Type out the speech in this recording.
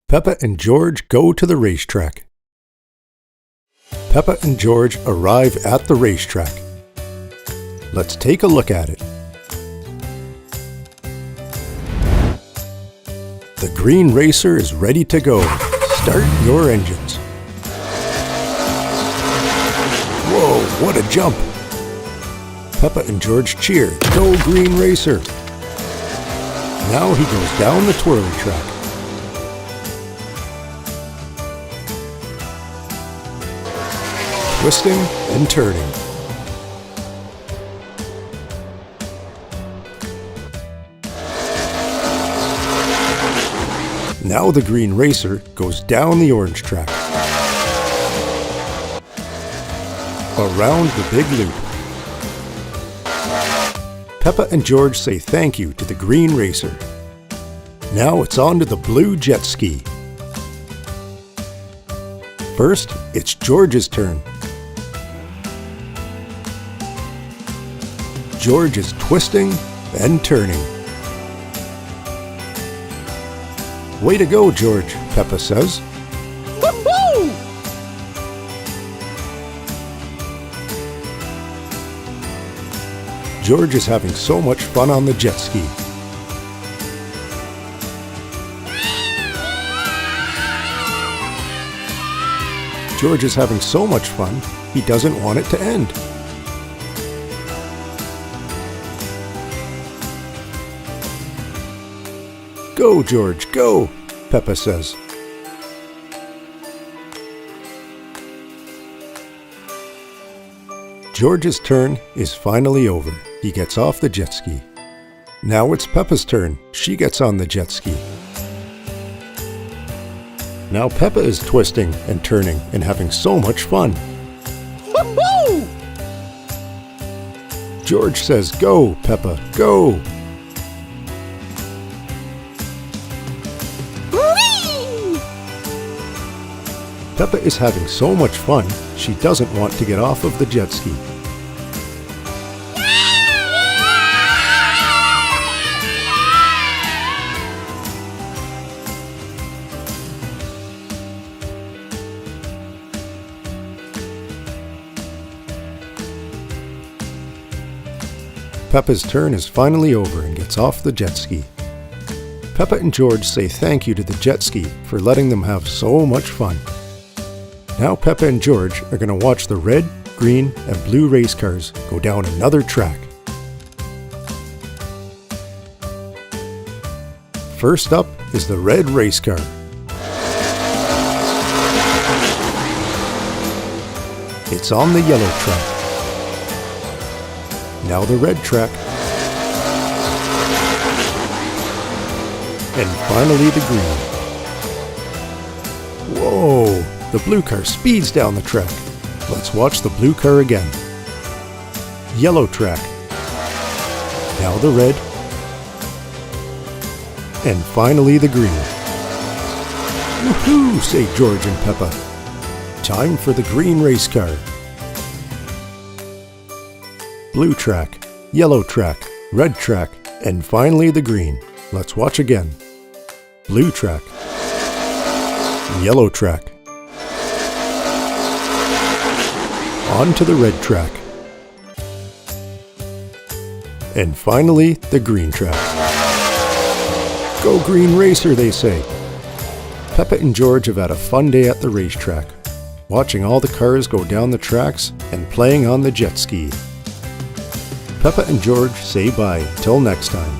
Peppa and George go to the racetrack. Peppa and George arrive at the racetrack. Let's take a look at it. The green racer is ready to go. Start your engines. Whoa, what a jump! Peppa and George cheer. Go green racer! Now he goes down the twirly track. Twisting and turning. Now the green racer goes down the orange track. Around the big loop. Peppa and George say thank you to the green racer. Now it's on to the blue jet ski. First, it's George's turn. George is twisting and turning. Way to go, George, Peppa says. Woohoo! George is having so much fun on the jet ski. George is having so much fun, he doesn't want it to end. Go, George, go, Peppa says. George's turn is finally over. He gets off the jet ski. Now it's Peppa's turn. She gets on the jet ski. Now Peppa is twisting and turning and having so much fun. Woohoo! George says, go, Peppa, go. Whee! Peppa is having so much fun, she doesn't want to get off of the jet ski. Peppa's turn is finally over and gets off the jet ski. Peppa and George say thank you to the jet ski for letting them have so much fun. Now Peppa and George are going to watch the red, green, and blue race cars go down another track. First up is the red race car. It's on the yellow track. Now the red track. And finally the green. Whoa! The blue car speeds down the track. Let's watch the blue car again. Yellow track. Now the red. And finally the green. Woohoo! Say George and Peppa. Time for the green race car. Blue track, yellow track, red track, and finally the green. Let's watch again. Blue track, yellow track, on to the red track, and finally the green track. Go green racer, they say. Peppa and George have had a fun day at the racetrack, watching all the cars go down the tracks and playing on the jet ski. Peppa and George say bye till next time.